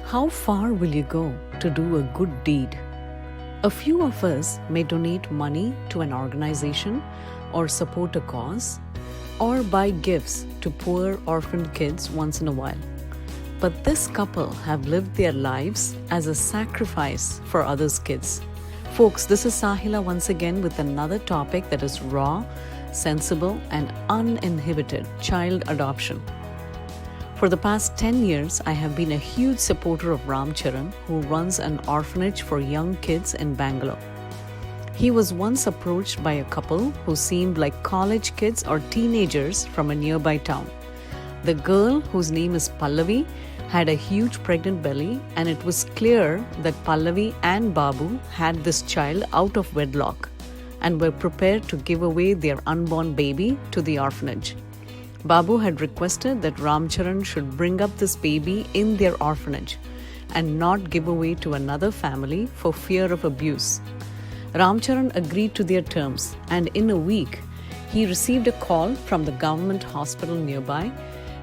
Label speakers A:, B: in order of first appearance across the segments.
A: How far will you go to do a good deed? A few of us may donate money to an organization or support a cause or buy gifts to poor orphaned kids once in a while. But this couple have lived their lives as a sacrifice for others' kids. Folks, this is Sahila once again with another topic that is raw, sensible, and uninhibited child adoption. For the past 10 years, I have been a huge supporter of Ramcharan, who runs an orphanage for young kids in Banglore. He was once approached by a couple who seemed like college kids or teenagers from a nearby town. The girl, whose name is Pallavi, had a huge pregnant belly, and it was clear that Pallavi and Babu had this child out of wedlock and were prepared to give away their unborn baby to the orphanage. Babu had requested that Ramcharan should bring up this baby in their orphanage and not give away to another family for fear of abuse. Ramcharan agreed to their terms, and in a week, he received a call from the government hospital nearby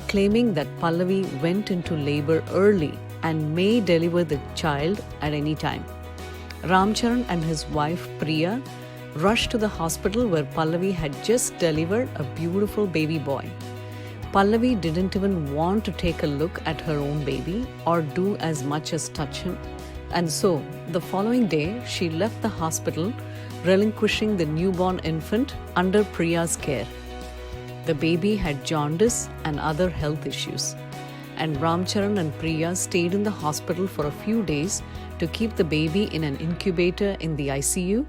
A: claiming that Pallavi went into labor early and may deliver the child at any time. Ramcharan and his wife Priya rushed to the hospital where Pallavi had just delivered a beautiful baby boy. Pallavi didn't even want to take a look at her own baby or do as much as touch him. And so, the following day, she left the hospital, relinquishing the newborn infant under Priya's care. The baby had jaundice and other health issues, and Ramcharan and Priya stayed in the hospital for a few days to keep the baby in an incubator in the ICU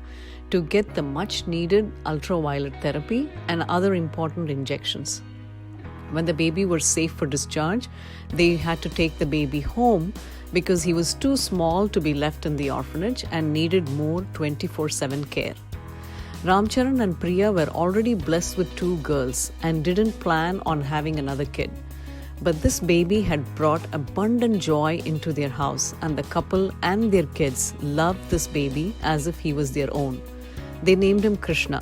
A: to get the much-needed ultraviolet therapy and other important injections. When the baby was safe for discharge, they had to take the baby home because he was too small to be left in the orphanage and needed more 24/7 care. Ramcharan and Priya were already blessed with 2 girls and didn't plan on having another kid. But this baby had brought abundant joy into their house, and the couple and their kids loved this baby as if he was their own. They named him Krishna.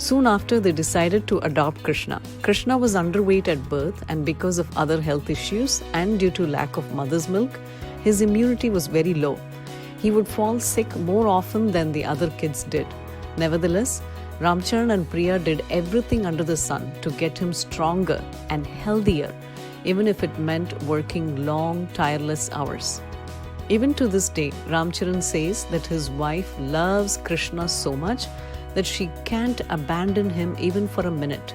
A: Soon after, they decided to adopt Krishna. Krishna was underweight at birth, and because of other health issues and due to lack of mother's milk, his immunity was very low. He would fall sick more often than the other kids did. Nevertheless, Ramcharan and Priya did everything under the sun to get him stronger and healthier, even if it meant working long, tireless hours. Even to this day, Ramcharan says that his wife loves Krishna so much that she can't abandon him even for a minute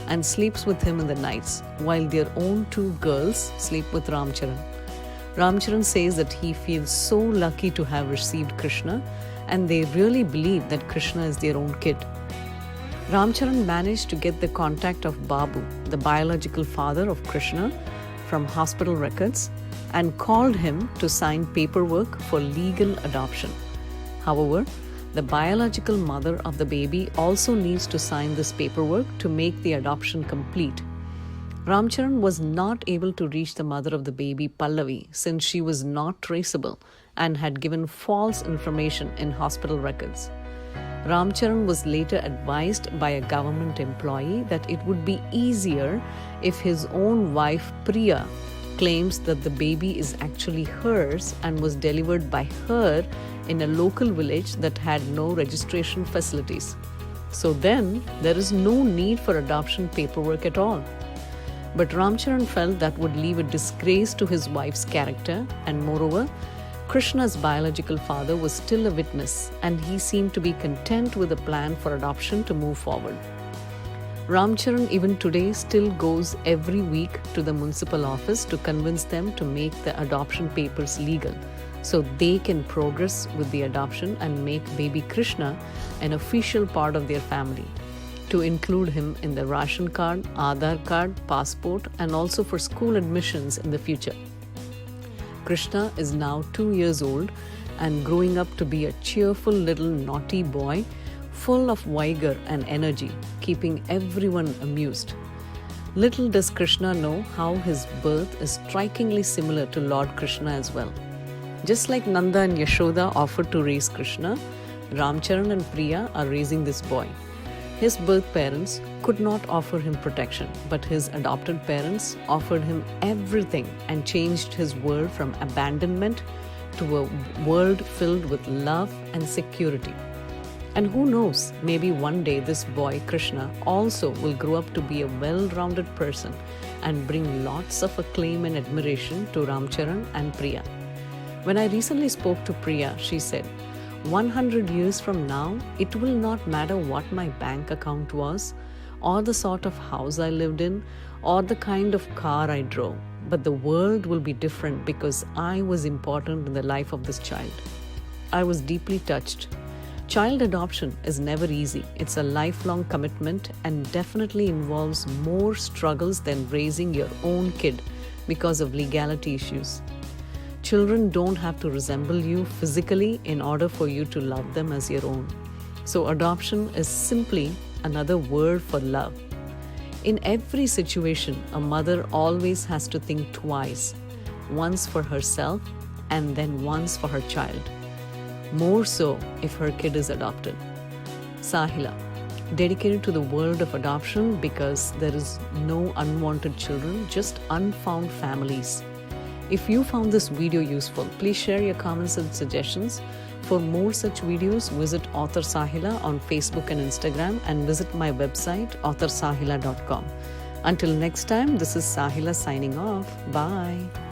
A: and sleeps with him in the nights, while their own 2 girls sleep with Ramcharan. Ramcharan says that he feels so lucky to have received Krishna, and they really believe that Krishna is their own kid. Ramcharan managed to get the contact of Babu, the biological father of Krishna, from hospital records and called him to sign paperwork for legal adoption. However, the biological mother of the baby also needs to sign this paperwork to make the adoption complete. Ramcharan was not able to reach the mother of the baby, Pallavi, since she was not traceable and had given false information in hospital records. Ramcharan was later advised by a government employee that it would be easier if his own wife, Priya, claims that the baby is actually hers and was delivered by her in a local village that had no registration facilities. So then, there is no need for adoption paperwork at all. But Ramcharan felt that would leave a disgrace to his wife's character, and moreover, Krishna's biological father was still a witness, and he seemed to be content with the plan for adoption to move forward. Ramcharan even today still goes every week to the municipal office to convince them to make the adoption papers legal, so they can progress with the adoption and make baby Krishna an official part of their family, to include him in the ration card, Aadhaar card, passport, and also for school admissions in the future. Krishna is now 2 years old and growing up to be a cheerful little naughty boy, full of vigor and energy, keeping everyone amused. Little does Krishna know how his birth is strikingly similar to Lord Krishna as well. Just like Nanda and Yashoda offered to raise Krishna, Ramcharan and Priya are raising this boy. His birth parents could not offer him protection, but his adopted parents offered him everything and changed his world from abandonment to a world filled with love and security. And who knows, maybe one day this boy, Krishna, also will grow up to be a well-rounded person and bring lots of acclaim and admiration to Ramcharan and Priya. When I recently spoke to Priya, she said, 100 years from now, it will not matter what my bank account was, or the sort of house I lived in, or the kind of car I drove. But the world will be different because I was important in the life of this child. I was deeply touched. Child adoption is never easy. It's a lifelong commitment and definitely involves more struggles than raising your own kid because of legality issues. Children don't have to resemble you physically in order for you to love them as your own. So adoption is simply another word for love. In every situation, a mother always has to think twice, once for herself and then once for her child. More so if her kid is adopted. Sahila, dedicated to the world of adoption because there is no unwanted children, just unfound families. If you found this video useful, please share your comments and suggestions. For more such videos, visit author Sahila on Facebook and Instagram and visit my website authorsahila.com. Until next time, this is Sahila signing off. Bye.